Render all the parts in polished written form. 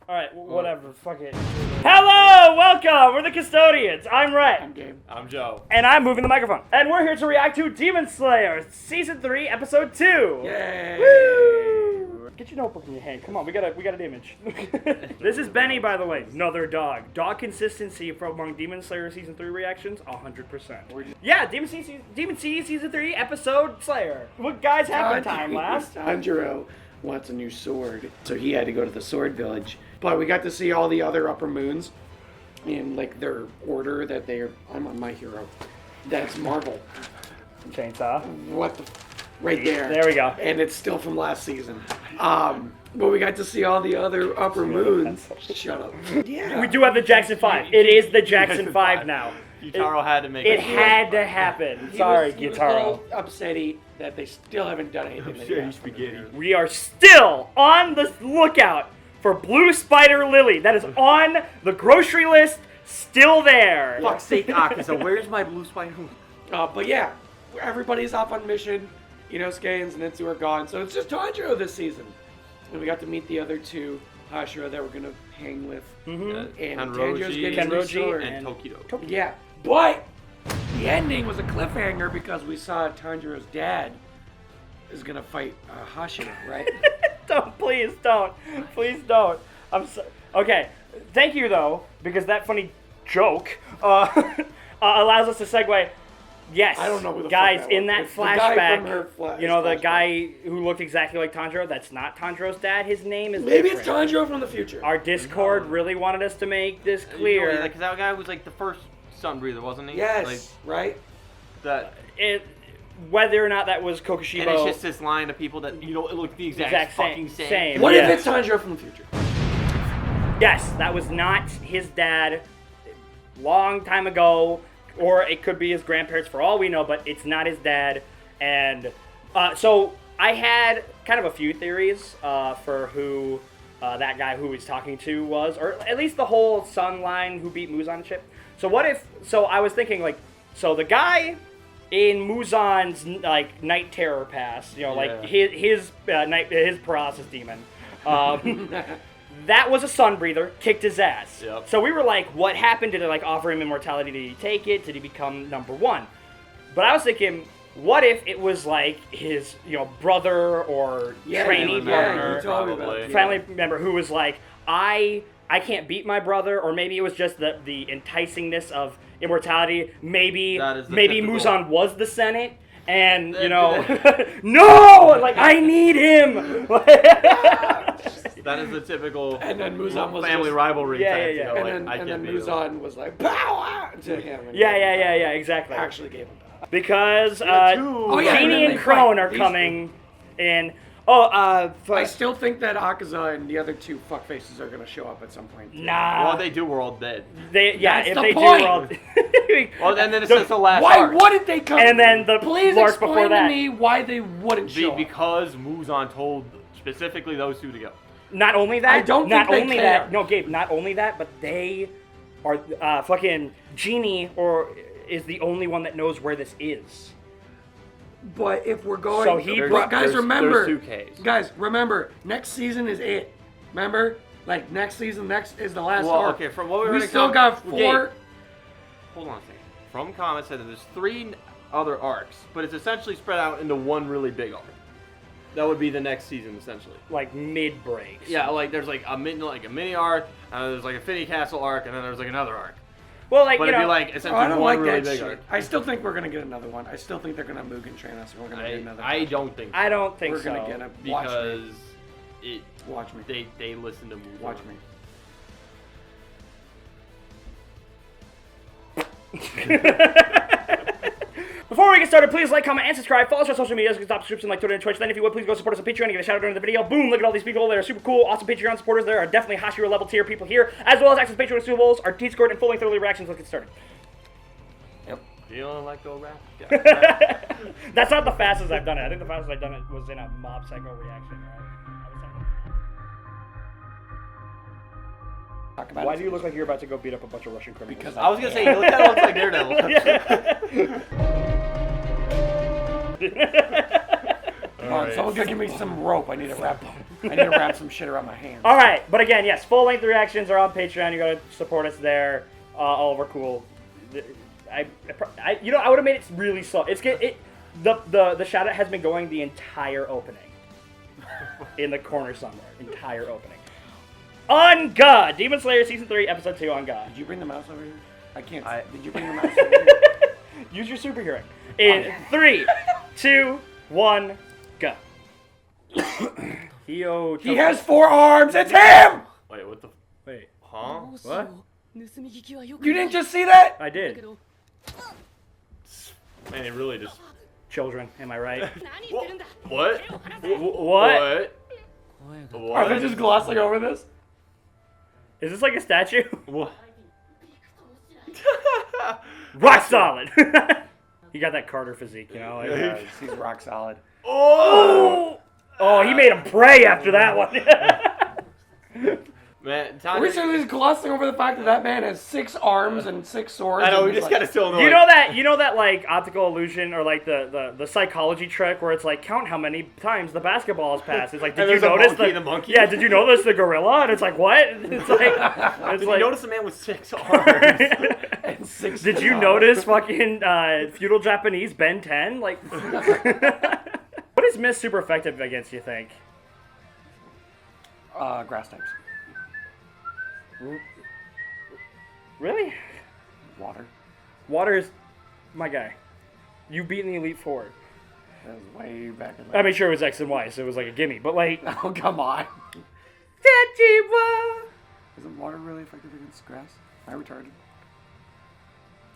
Alright, whatever. Fuck it. Hello! Welcome! We're the Custodians. I'm Rhett. I'm Gabe. I'm Joe. And I'm moving the microphone. And we're here to react to Demon Slayer, Season 3, Episode 2. Yay! Woo! Get your notebook in your hand. Come on, we got an image. This is Benny, by the way. Another dog. Dog consistency from among Demon Slayer Season 3 reactions, 100%. Yeah, Demon Sea Season 3, Episode Slayer. What guys happened time last? Tanjiro wants a new sword, so he had to go to the sword village. But we got to see all the other upper moons in like their order that they're. I'm on My Hero. That's Marvel. Chainsaw. What the? Right there. There we go. And it's still from last season. But we got to see all the other upper moons. Shut up. Yeah. We do have the Jackson 5. It is the Jackson 5 now. Gyutaro had to make It had to happen. Sorry, He was a Gyutaro. little upsetty that they still haven't done anything. that he asked for. We are still on the lookout for Blue Spider Lily. That is on the grocery list, still there. Fuck's sake, Akaza, where's my blue spider? But yeah, everybody's off on mission. Inosuke and Zenitsu are gone, so it's just Tanjiro this season. And we got to meet the other two Hashira that we're gonna hang with. And Tanjiro's getting his new Kenroji, sword. And Tokido. Yeah, but the ending was a cliffhanger because we saw Tanjiro's dad is gonna fight Hashira, right? Please don't. I'm so okay. Thank you though, because that funny joke allows us to segue. Yes, I don't know who the guys fuck in that that was. The guy from her flashback. You know the flashback. guy who looked exactly like Tanjiro. That's not Tanjiro's dad. His name is Maybe it's different. Tanjiro from the future. Our Discord really wanted us to make this clear. Like, that guy was like the first sun breather, wasn't he? Yes, Like, right? that. Whether or not that was Kokushibo. And it's just this line of people that, it looked the exact fucking same. What Yeah. if it's Tanjiro from the future? Yes, that was not his dad. Long time ago. Or it could be his grandparents for all we know, but it's not his dad. And so I had kind of a few theories for who that guy who he's talking to was, or at least the whole Sun line who beat Muzan ship. So what if, so I was thinking so the guy in Muzan's Night Terror Pass, his paralysis demon, that was a sun breather, kicked his ass. Yep. So we were like, what happened? Did it offer him immortality? Did he take it? Did he become number one? But I was thinking, what if it was his brother or trainee partner, family member who was like, I can't beat my brother, or maybe it was just the enticingness of immortality. Maybe Muzan was the Senate. And no, I need him. That is the typical and then Muzan was family just, rivalry type. Yeah. And then Muzan was like, pow to him. And Yeah, exactly. Actually gave him that. Because Genie and Crone are coming in. I still think that Akaza and the other two fuckfaces are gonna show up at some point. Nah. Well, they do, we're all dead. That's if the they point. do, well, Well, and then it's just the last Why arc. wouldn't they come? And then the Please arc explain before that. to me why they wouldn't show up. Because Muzan told specifically those two to go. Not only that, I don't think they care. that. No, Gabe. Not only that, but they are fucking Genie, is the only one that knows where this is. But if we're going, So he but guys, remember, there's 2 Ks. guys, remember, next season is it. Remember, next season, next is the last Well, arc. okay, from what we still got 4. Okay. Hold on a second. From comments said that there's 3 other arcs, but it's essentially spread out into one really big arc. That would be the next season, essentially. Mid breaks. Yeah, there's a mini arc, there's a Finny Castle arc, and then there's another arc. Well, But it'd be essentially I don't one like really that big shit. arc. I still think we're gonna get another one. I still think they're gonna Mugen train us. We're gonna get another. I don't think so. I don't think we're so. gonna get a Because watch me. they listen to Muzan. Watch me. Before we get started, please like, comment, and subscribe. Follow us on social media, stop subscription like Twitter and Twitch. Then if you would, please go support us on Patreon and get a shout out during the video. Boom, look at all these people that are super cool, awesome Patreon supporters. There are definitely Hashira level tier people here, as well as access to Patreon exclusives, our Discord, and full-length early reactions. Let's get started. Yep. Feeling like go rap? Yeah. That's not the fastest I've done it. I think the fastest I've done it was in a Mob Psycho reaction, right? Talk about Why it. do you look like you're about to go beat up a bunch of Russian criminals? Because I was gonna say, you kind of looks like Daredevil. Come on, someone's gonna give me some rope. I need a wrap. I need to wrap some shit around my hands. All right, but again, yes, full-length reactions are on Patreon. You gotta support us there. All of our cool. I would have made it really slow. The shout out has been going the entire opening. In the corner somewhere, entire opening. On God, Demon Slayer season 3, episode 2. On God. Did you bring the mouse over here? I can't. Did you bring the mouse over here? Use your super hearing. In 3, 2, 1, go. He has 4 arms. It's him. Wait, what the? Wait. Huh? What? You didn't just see that? I did. Man, it really just. Children, am I right? What? What? Are they just glossing over this? Is this like a statue? What? Rock solid. He got that Carter physique, you know. Like, He's rock solid. Oh! Oh, he made him pray after that one. Man, Are we just glossing over the fact that that man has 6 arms and 6 swords? I know, we and just like, gotta still annoy. You know that like optical illusion or like the psychology trick where it's like count how many times the basketball has passed. It's like did you notice the monkey? Yeah, did you notice the gorilla? And it's like what? It's like did you notice the man with 6 arms and 6? Did you notice fucking feudal Japanese Ben 10? Like what is Mist super effective against, you think? Grass types. Really? Water. Water is my guy. You've beaten the Elite Four. That was way back in the... I made sure it was X and Y, so it was like a gimme. But like... Oh, come on. Isn't water really effective against grass? Am I retarded?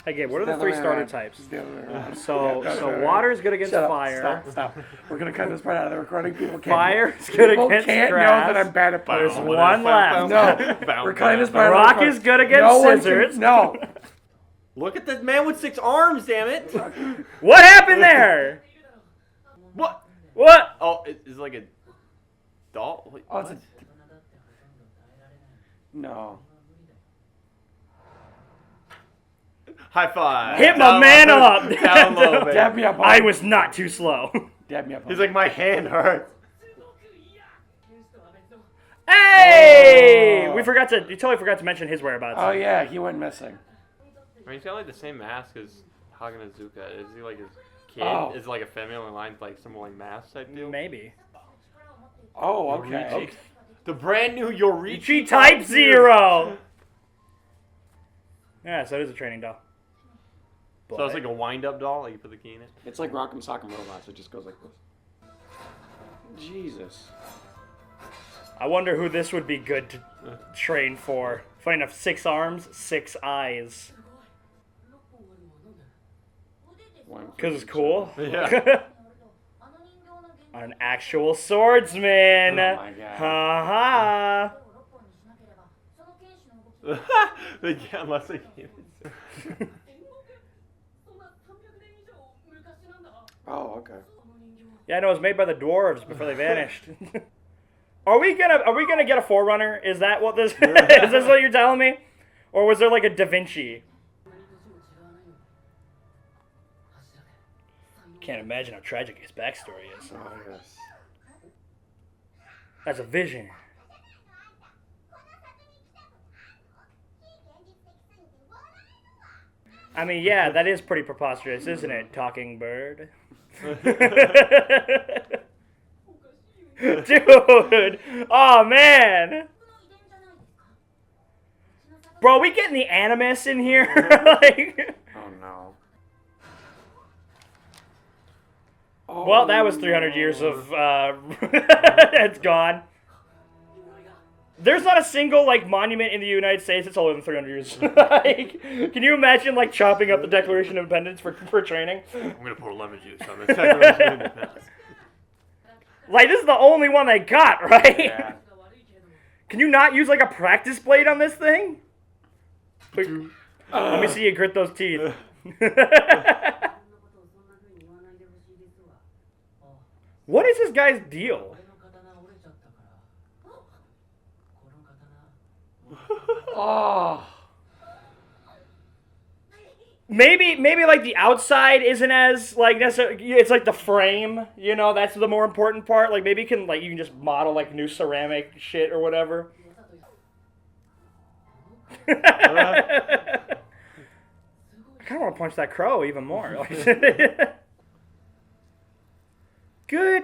Hey, Gabe, what are the 3 starter types? It's the other way around. So Yeah, water is good against Shut up. fire. Stop. We're going to cut this part out of the recording. People can't... Fire is good People against can't grass. know that I'm bad at There's puzzles. one left. No. We're cutting this part out of the Rock recording. is good against No one scissors. can... No. Look at the man with 6 arms, damn it! What happened there? What? What? Oh, it's like a doll? Wait, Oh, it's what? No. High five. Hit my man up. Down low, baby. Dab me up. I was not too slow. Dab me up. He's like, my hand hurts. Hey! You totally forgot to mention his whereabouts. Oh, yeah. He went missing. I mean, he's got like the same mask as Haganazuka. Is he like his kid? Oh. Is it like a family line, like some like mask type deal? Maybe. Oh, okay. Okay. The brand new Yorichi Ichi Type 0! Yeah, so it is a training doll. So it's like a wind-up doll, like you put the key in it? It's like Rock'em Sock'em Robots. It just goes like this. Jesus. I wonder who this would be good to train for. Funny enough, 6 arms, 6 eyes. Because it's cool. Yeah. An actual swordsman. Oh my God. Ha ha. Yeah, unless they can't. Oh, okay. Yeah, no, it was made by the dwarves before they vanished. Are we gonna get a Forerunner? Is that what this is? This what you're telling me? Or was there like a Da Vinci? Can't imagine how tragic his backstory is. Oh, yes. That's a vision. I mean, yeah, that is pretty preposterous, isn't it, talking bird? Dude! Oh, man! Bro, we getting the Animus in here? Like... Oh, no. Well, that was 300 years of, it's gone. There's not a single, like, monument in the United States that's older than 300 years. Like, can you imagine, like, chopping up the Declaration of Independence for training? I'm gonna pour lemon juice on this Declaration of Independence. Like, this is the only one they got, right? Yeah. Can you not use, like, a practice blade on this thing? Let me see you grit those teeth. What is this guy's deal? Oh. Maybe like the outside isn't as like necessarily. It's like the frame, you know. That's the more important part. Like maybe you can just model like new ceramic shit or whatever. I kind of want to punch that crow even more. Good.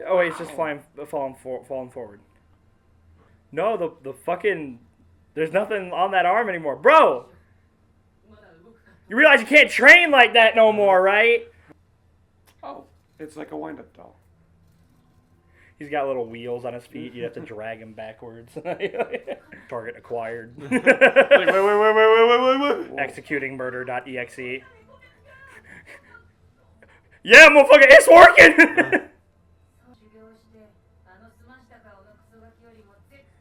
Oh wait, it's just falling forward. No, the fucking. There's nothing on that arm anymore, bro. You realize you can't train like that no more, right? Oh, it's like a wind-up doll. He's got little wheels on his feet. You have to drag him backwards. Target acquired. Wait. Executing murder.exe. Yeah, motherfucker, it's working!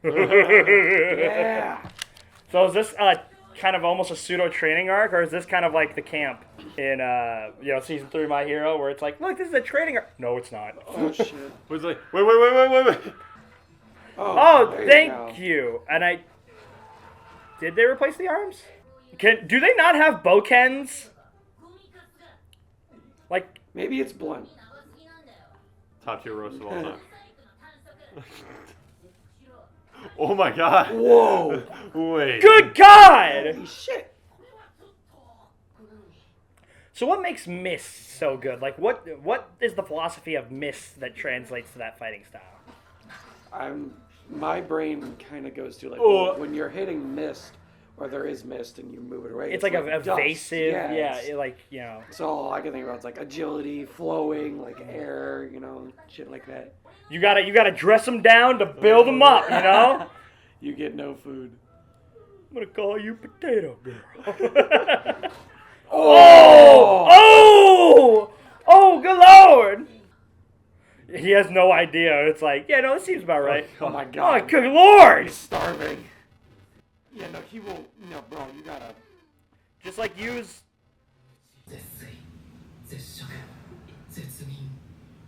Yeah. So is this kind of almost a pseudo training arc, or is this kind of like the camp in season 3 of My Hero, where it's like, look, this is a training arc? No, it's not. Oh shit. Was like, wait. Oh, there thank you. you. And did they replace the arms? Do they not have bokens? Like, Maybe it's blunt. Top tier roast of all time. Oh my god. Whoa. Wait. good God! Holy shit. So what makes Mist so good? Like, what is the philosophy of Mist that translates to that fighting style? My brain kind of goes to like when you're hitting mist, or there is mist and you move it away. It's like a dust. evasive, Yeah, like, you know. So all I can think about is like agility, flowing, like air, shit like that. You gotta dress them down to build them up, you know? You get no food. I'm gonna call you Potato Girl. Oh! Oh, good lord! He has no idea. It's like, yeah, no, this seems about right. Oh my god. Oh, good lord! He's starving. Yeah, no, he will. No, bro, you gotta. Just like use.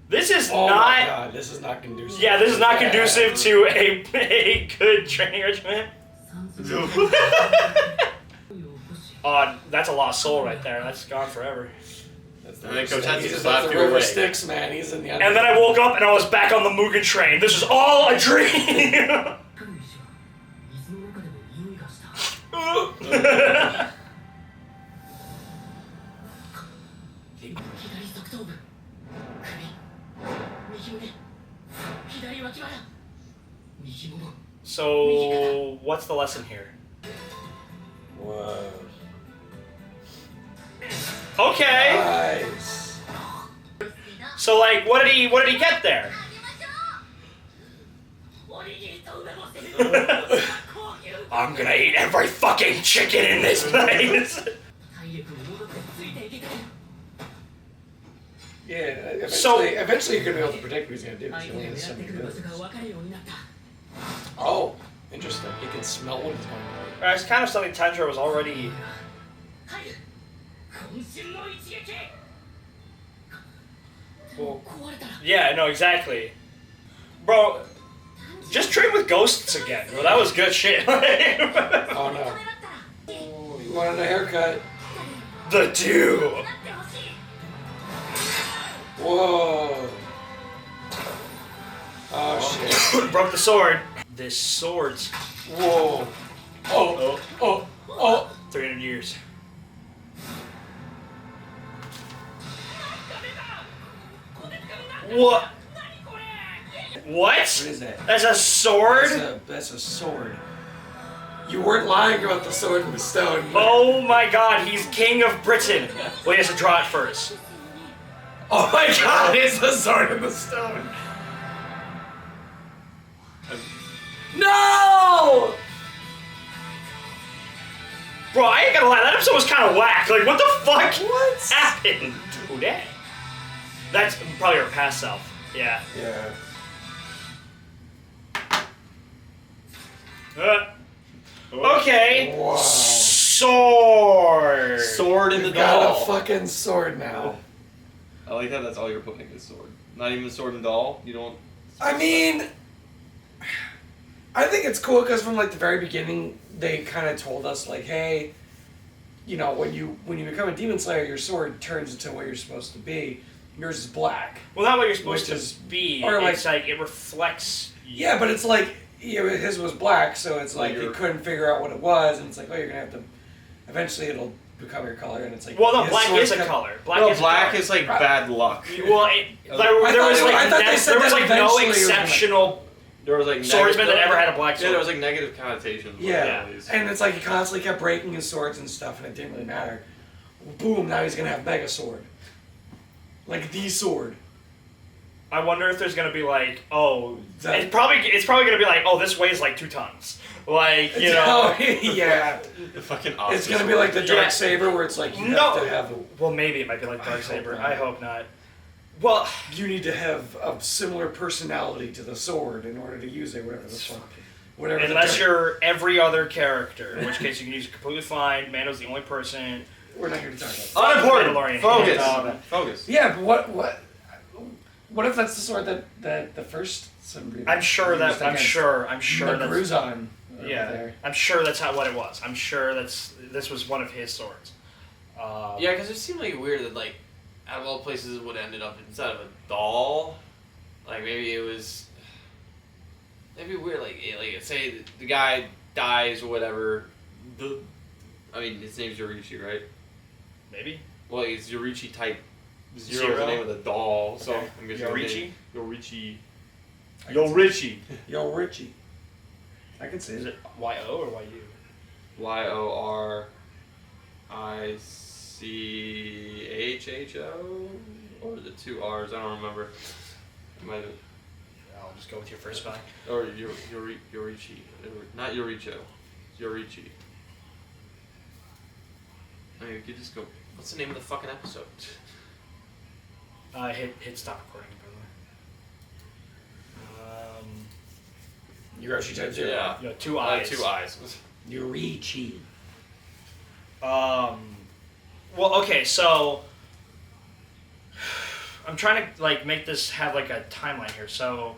This is Oh not. my god, this is not conducive. Yeah, this is not conducive to a good training regimen. Oh, that's a lost soul right there. That's gone forever. And then Kotetsu He's slapped the you river away. Styx, man. He's in the. And then I woke up and I was back on the Mugen train. This is all a dream. So, what's the lesson here? Whoa. Okay. Nice. So, like, what did he get there? I'm gonna eat every fucking chicken in this place. Yeah, eventually, So- eventually you're gonna be able to predict what he's gonna do. 'Cause he only has so many moves. Oh, interesting. He can smell what he's going to do. It's kind of something Tanjiro was already. Yeah, no, exactly. Bro, just train with ghosts again, bro. That was good shit. Oh no. You wanted a haircut? The Dew. Whoa. Oh shit. Broke the sword. This sword's Whoa. Oh. 300 years. What? What? What is that? That's a sword? That's a sword. You weren't lying about the sword and the stone. Oh my god, he's king of Britain. Well, he has to draw it first. Oh my god, it's the sword and the stone. No! Bro, I ain't gonna lie, that episode was kind of whack. Like, what the fuck What? happened today? That's probably her past self. Yeah. Yeah. Okay. Wow. Sword. Sword in the You got doll. a fucking sword now. I like how that's all you're putting is sword. Not even the sword and doll. You don't. I mean, I think it's cool because from like the very beginning, they kind of told us like, hey, you know, when you become a demon slayer, your sword turns into what you're supposed to be. Yours is black. Well, not what you're supposed Which is- to be. or like- It's like it reflects. Yeah, but it's like his was black, so it's like you couldn't figure out what it was, and it's like, oh, you're gonna have to. Eventually, it'll become your color, and it's like. Well, no, his black sword's is a got- color. Black is like bad luck. Well, I thought they said there was that like no eventually it was gonna- exceptional There was like swordsman that ever had a black sword. Yeah, there was like negative connotations. with Yeah, all these. and it's like he constantly kept breaking his swords and stuff, and it didn't really matter. Boom! Now he's gonna have Mega Sword. Like the sword. I wonder if there's gonna be like, oh, That- it's probably gonna be like, oh, this weighs like 2 tons. Like, you know. Yeah. The fucking It's gonna be like the Dark Yeah. Saber, where it's like you No. have to have. Well, maybe it might be like I Dark hope Saber. not. I hope not. Well, You need to have a similar personality to the sword in order to use it. Whatever. unless you're every other character, in which case you can use it completely fine. Mando's the only person. We're not here to talk about Unimportant. Mandalorian. Focus. Focus. that. Yeah, but what if that's the sword that the first son. I'm sure used that. I'm against sure the that's. Gruzon over Yeah, there. I'm sure that's what it was. I'm sure this was one of his swords. Yeah, because it seemed like weird that like out of all places it would have ended up inside of a doll. Like maybe it was. Maybe weird. Like say the guy dies or whatever. I mean his name's Yorichi, right? Maybe. Well, it's Yorichi type. Zero is the name of the doll, so Okay. I'm guessing Yorichi? Yorichi. I can Yorichi. Yo, Richie. I can say Is it. it Y-O or Y-U? YORICHHO? Or is it 2 R's? I don't remember. It might have. I'll just go with your first spelling. Or Yorichi. Not Yoricho. Yorichi. I mean, you could just go. What's the name of the fucking episode? Hit stop recording, by the way. Yorichi type 0. Yeah. You know, 2 eyes. 2 eyes. Yorichi. Well, okay, so I'm trying to like make this have like a timeline here. So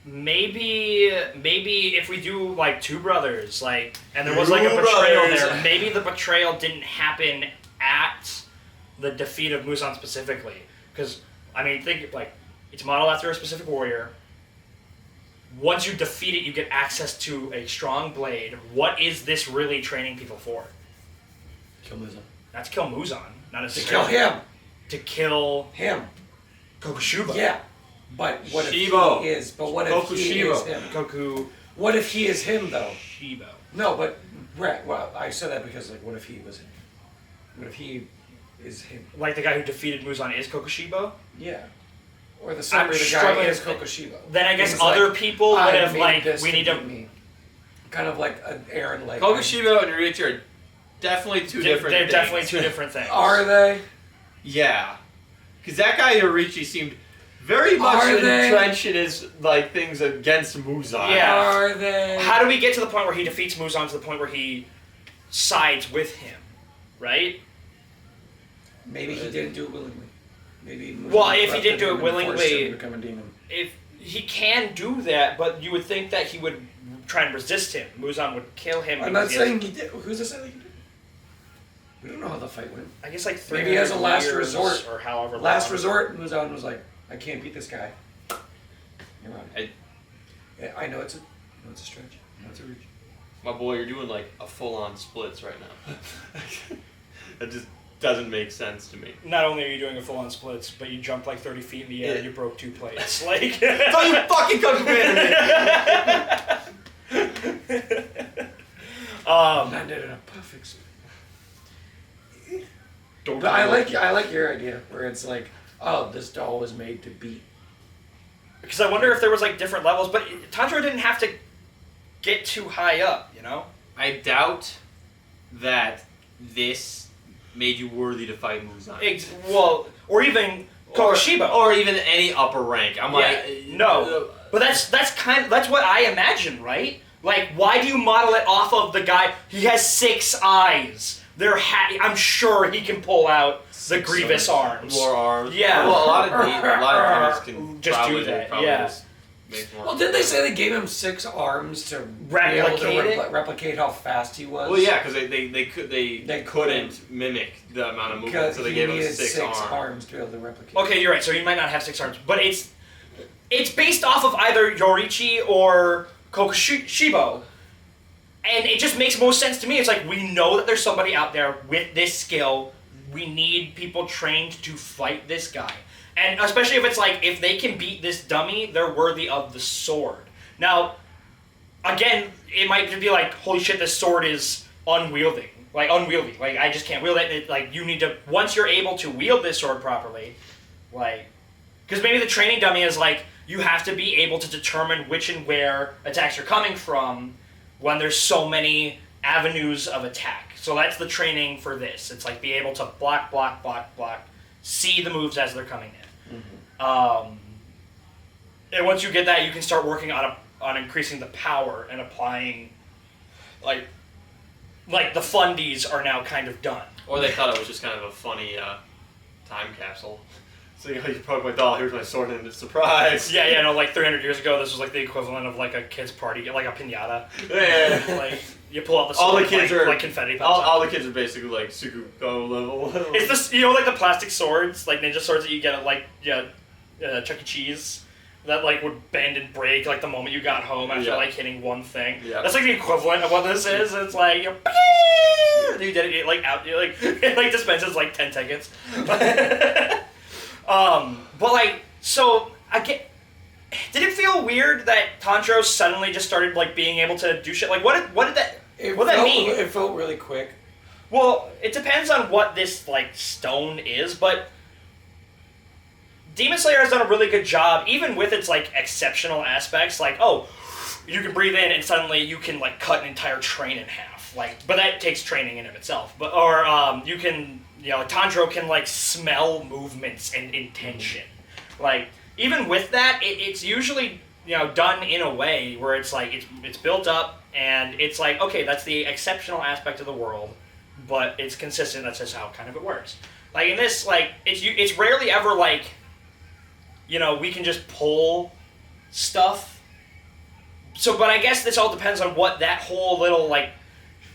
maybe if we do like 2 brothers, like, and there was like a Two betrayal brothers. there, maybe the betrayal didn't happen at the defeat of Muzan specifically, because I mean, think like it's modeled after a specific warrior. Once you defeat it, you get access to a strong blade. What is this really training people for? Kill Muzan. Not to kill Muzan, not To necessarily. kill him. To kill Him. Kokushiba. Yeah. But what Shibo. if he is? But what if he Kokushiba. is him? Goku What if he is him though? Shibo. No, but right. Well, I said that because like, what if he was him? What if he is him? Like the guy who defeated Muzan is Kokushiba? Yeah. Or the summary, the guy struggling is with- Kokushiba. Then I guess He's other like, people would I have made like, this we need beat to... me. Kind of like an Aaron like. Kokushiba and Yorichi are definitely two different They're things. definitely 2 different things. Are they? Yeah. Because that guy Yorichi seemed very much Are they? entrenched in his like things against Muzan. Yeah. Are they? How do we get to the point where he defeats Muzan to the point where he sides with him? Right? Maybe he didn't do it willingly. Maybe. Well, if he didn't corrupted do it him and forced willingly- him to become a demon. If he can do that, but you would think that he would try and resist him. Muzan would kill him. I'm not because he has- saying he did. Who's to say that he did? We don't know how the fight went. I guess like 3 Maybe as a last years resort. or however Last long. resort, Muzan was like, I can't beat this guy. You're on. I- Yeah, I know it's a stretch. I know it's a reach. My boy, you're doing like a full-on splits right now. That just doesn't make sense to me. Not only are you doing a full-on splits, but you jumped like 30 feet in the air and you broke 2 plates. Like, Don't you fucking come to me! Landed in a perfect spot. But I like your idea where it's like, oh, this doll was made to beat. because I wonder if there was like different levels, but Tanjiro didn't have to get too high up, you know? I doubt that this made you worthy to fight Muzan. Well, or even Kokushiba. Or even any upper rank. I'm like, no. But that's what I imagine, right? Like, why do you model it off of the guy? He has 6 eyes. I'm sure he can pull out the Grievous arms. More arms. Yeah. Well, a lot of demons can Just do probably that, probably yeah. just makes more. Well, didn't they say they gave him 6 arms to Replicate be able to it? replicate how fast he was? Well, yeah, because they They couldn't mimic the amount of movement, Because so they he gave him needed 6 6 arms. arms to be able to replicate. Okay, you're right. So he might not have 6 arms, but it's based off of either Yoriichi or Kokushibo. And it just makes most sense to me. It's like, we know that there's somebody out there with this skill. We need people trained to fight this guy. And especially if it's like, if they can beat this dummy, they're worthy of the sword. Now, again, it might just be like, holy shit, this sword is unwieldy. Like, I just can't wield it. Like, you need to, once you're able to wield this sword properly, like, because maybe the training dummy is like, you have to be able to determine which and where attacks are coming from when there's so many avenues of attack. So that's the training for this. It's like, be able to block, see the moves as they're coming in. Mm-hmm. And once you get that, you can start working on increasing the power and applying, like the fundies are now kind of done. Or they thought it was just kind of a funny time capsule. So, you broke my doll, here's my sword, and it's a surprise. Yeah, no, like 300 years ago, this was like the equivalent of like a kid's party, like a piñata. Yeah. Like, you pull out the all sword, the kids are like confetti pops all out. the kids are basically like Sukuko level. It's this, like the plastic swords, like ninja swords that you get at like Chuck E. Cheese, that like would bend and break like the moment you got home after like hitting one thing. Yeah. That's like the equivalent of what this is. It's like you did it like out, it like dispenses like 10 tickets. But like, so I get. Did it feel weird that Tanjiro suddenly just started like being able to do shit? Like, what did that? What did that mean? It felt really quick. Well, it depends on what this like stone is, but Demon Slayer has done a really good job, even with its like exceptional aspects. Like, oh, you can breathe in and suddenly you can like cut an entire train in half. Like, but that takes training in of itself. But you can, Tanjiro can like smell movements and intention. Like, even with that, it's usually done in a way where it's like it's built up and it's like, okay, that's the exceptional aspect of the world, but it's consistent. That's just how kind of it works. Like in this, like it's rarely ever like, we can just pull stuff. So, but I guess this all depends on what that whole little like,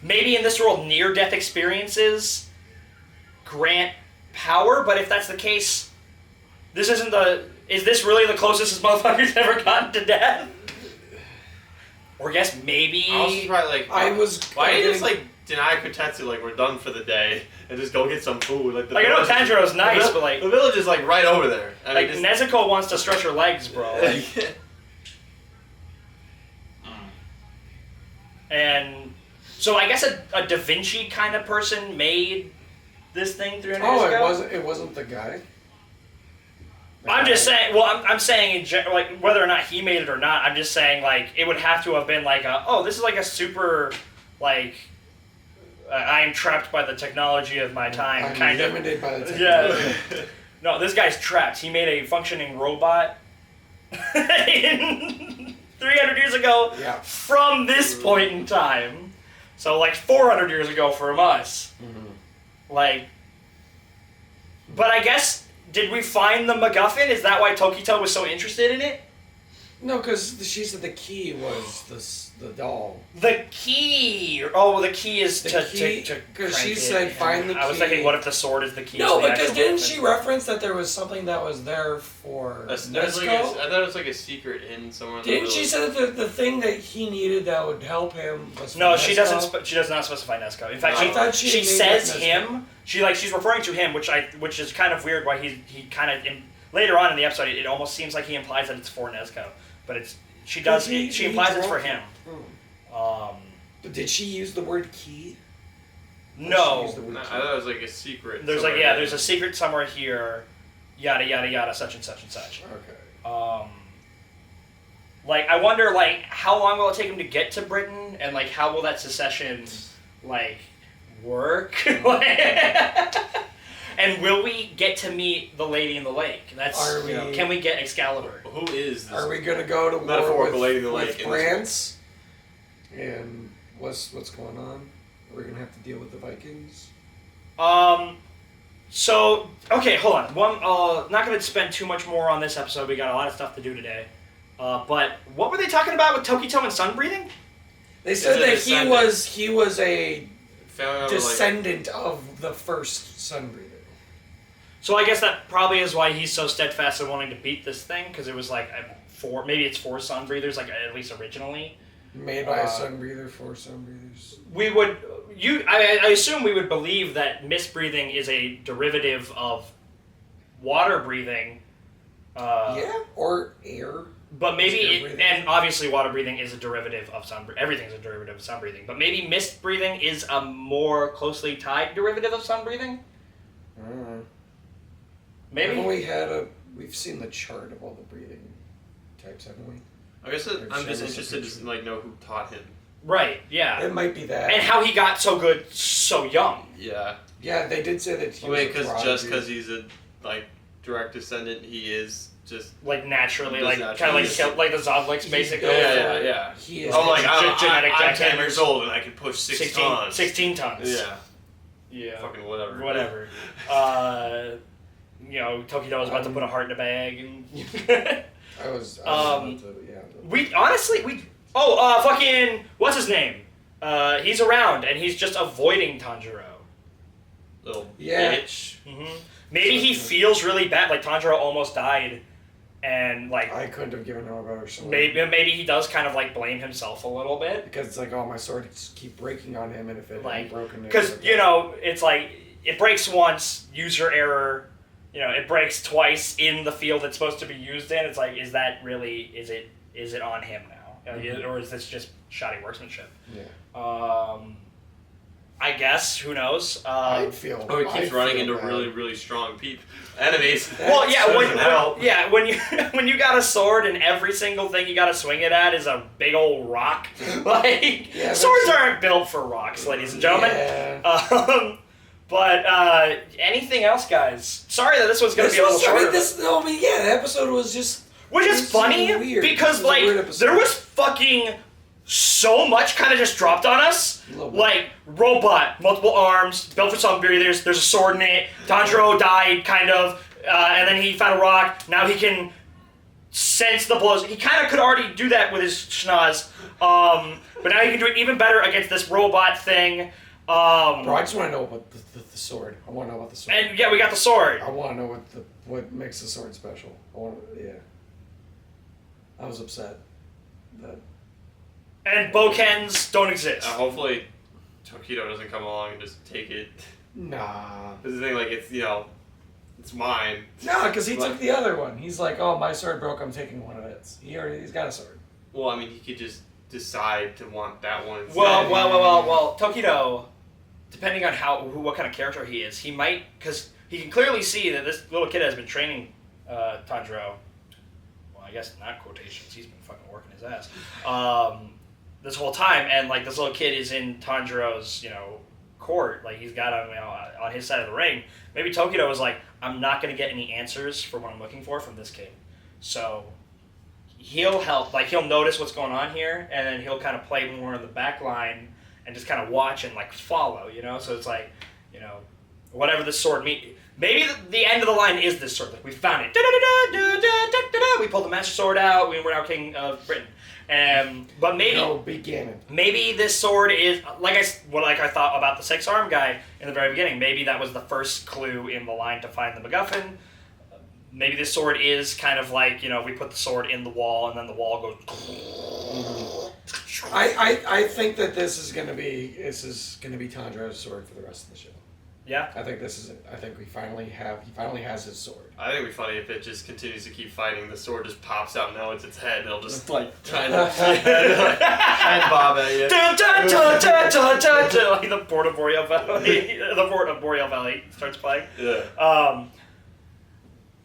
maybe in this world near-death experiences grant power. But if that's the case, this isn't is this really the closest this motherfucker's ever gotten to death? Or I guess maybe. I was probably like, why didn't you just like deny Kotetsu, like we're done for the day and just go get some food? Like I know Tanjiro's nice, but like the village is like right over there. Nezuko wants to stretch her legs, bro. Like, and so I guess a Da Vinci kind of person made this thing 300 years ago. It wasn't the guy. I'm just saying. Well, I'm saying like whether or not he made it or not. I'm just saying like it would have to have been like this is like a super like I am trapped by the technology of my time. I'm kind limited of. by the technology. Yeah. No, this guy's trapped. He made a functioning robot 300 years ago from this point in time. So like 400 years ago from us. Mm-hmm. Like, but I guess. Did we find the MacGuffin? Is that why Tokito was so interested in it? No, because she said the key was the doll. The key! Oh, the key is to because she said find the key. I was thinking, what if the sword is the key? No, because didn't she reference that there was something that was there for Nezuko? I thought it was like a secret in somewhere. Didn't she say that the thing that he needed that would help him was for No, Nezuko? she doesn't. She does not specify Nezuko. In fact, she says him. She's referring to him, which is kind of weird. Why he kind of later on in the episode, it almost seems like he implies that it's for Nezuko, but she implies it's for him. But did she use the word key? No. I thought it was like a secret. There's there's a secret somewhere here, yada yada yada, such and such and such. Okay. Like I wonder, like how long will it take him to get to Britain, and like how will that secession, like, work? And will we get to meet the Lady in the Lake? Can we get Excalibur? Who is this? Are we gonna go to metaphorical war Lady in the Lake with France? And what's going on? Are we gonna have to deal with the Vikings? So okay, hold on. Not gonna spend too much more on this episode. We got a lot of stuff to do today. But what were they talking about with Tokito and sun breathing? They said that he was a Family member, descendant of the first sun breather. So I guess that probably is why he's so steadfast in wanting to beat this thing, because it was like maybe it's 4 sun breathers, like at least originally. Made by a sun breather for sun breathers. I assume we would believe that mist breathing is a derivative of water breathing. Or air. But maybe, and obviously water breathing is a derivative of sun breathing. Everything's a derivative of sun breathing. But maybe mist breathing is a more closely tied derivative of sun breathing? Maybe? We've seen the chart of all the breathing types, haven't we? I guess I'm just interested to know who taught him. Right, yeah. It might be that. And how he got so good so young. Yeah. Yeah, they did say that he was because he's a direct descendant, he is just naturally, kind of like the Zodliks, basically. Yeah. He is genetic I'm 10 jackhammers. years old and I can push 16 tons. Yeah. Yeah. Fucking whatever. Whatever. Tokito was about to put a heart in a bag. And fucking, what's his name? He's around and he's just avoiding Tanjiro. Little bitch. Mm-hmm. Maybe he feels really bad, like Tanjiro almost died, and I couldn't have given him a better sword. Maybe he does kind of blame himself a little bit because it's my swords keep breaking on him, and if it hadn't broken, because it's it breaks once, use your error. It breaks twice in the field it's supposed to be used in. It's is that really is it on him now, or is this just shoddy workmanship? Yeah. I guess, who knows? I'd feel. He keeps running into really, really strong enemies. Well, yeah. When you got a sword and every single thing you got to swing it at is a big old rock, swords aren't built for rocks, ladies and gentlemen. Yeah. But anything else, guys? Sorry that this was going to be a little shorter. The episode was just. Which is funny weird. because there was fucking so much kind of just dropped on us. Robot, multiple arms, built for sun breathers, there's a sword in it, Tanjiro died, kind of, and then he found a rock, now he can sense the blows. He kind of could already do that with his schnoz, but now he can do it even better against this robot thing. Bro, I just want to know about the sword. I want to know about the sword. And yeah, we got the sword. I want to know what makes the sword special. I was upset that. And Bokens don't exist. Hopefully, Tokito doesn't come along and just take it. Nah. This is the thing, it's mine. No, because he took the other one. He's like, oh, my sword broke, I'm taking one of it. He's got a sword. Well, he could just decide to want that one instead. Well, Tokito, depending on what kind of character he is, he might, because he can clearly see that this little kid has been training Tanjiro. Well, I guess not quotations. He's been fucking working his ass. This whole time, and this little kid is in Tanjiro's, court, he's got him on his side of the ring. Maybe Tokito was like, I'm not going to get any answers for what I'm looking for from this kid. So he'll help, he'll notice what's going on here, and then he'll kind of play more in the back line and just kind of watch and follow, So it's whatever this sword means. Maybe the end of the line is this sword. We found it. We pulled the Master Sword out. We're now King of Britain. But maybe this sword is like I thought about the 6-arm guy in the very beginning. Maybe that was the first clue in the line to find the MacGuffin. Maybe this sword is kind of we put the sword in the wall and then the wall goes. I think that this is gonna be Tanjiro's sword for the rest of the show. Yeah. I think this is it. I think he finally has his sword. I think it'd be funny if it just continues to keep fighting. The sword just pops out now it's its head. It'll just try to head bob at you. The Port of Boreal Valley. The Port of Boreal Valley starts playing. Yeah.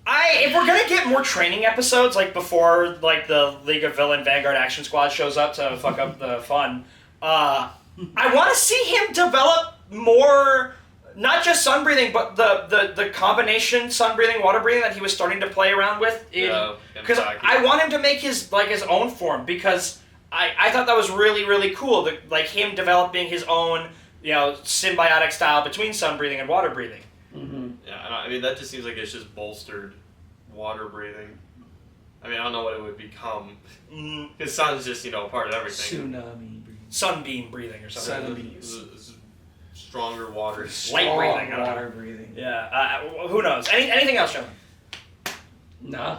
If we're gonna get more training episodes, before the League of Villain Vanguard Action Squad shows up to fuck up the fun, I want to see him develop more. Not just sun breathing, but the combination sun breathing, water breathing that he was starting to play around with. Because I want him to make his own form, because I thought that was really, really cool. Him developing his own symbiotic style between sun breathing and water breathing. Mm-hmm. Yeah, that just seems like it's just bolstered water breathing. I mean, I don't know what it would become. Because sun's just, part of everything. Tsunami. Sunbeam breathing or something. Stronger water. Light breathing. I don't know. Water breathing. Yeah. Who knows? Anything else, Sean? Nah.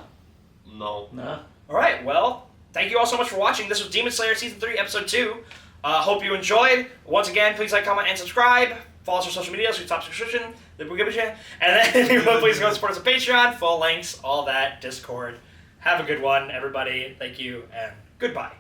No. Nah. All right. Well, thank you all so much for watching. This was Demon Slayer Season 3, Episode 2. Hope you enjoyed. Once again, please like, comment, and subscribe. Follow us on social media so you top subscription. And then please go support us on Patreon. Full links, all that, Discord. Have a good one, everybody. Thank you, and goodbye.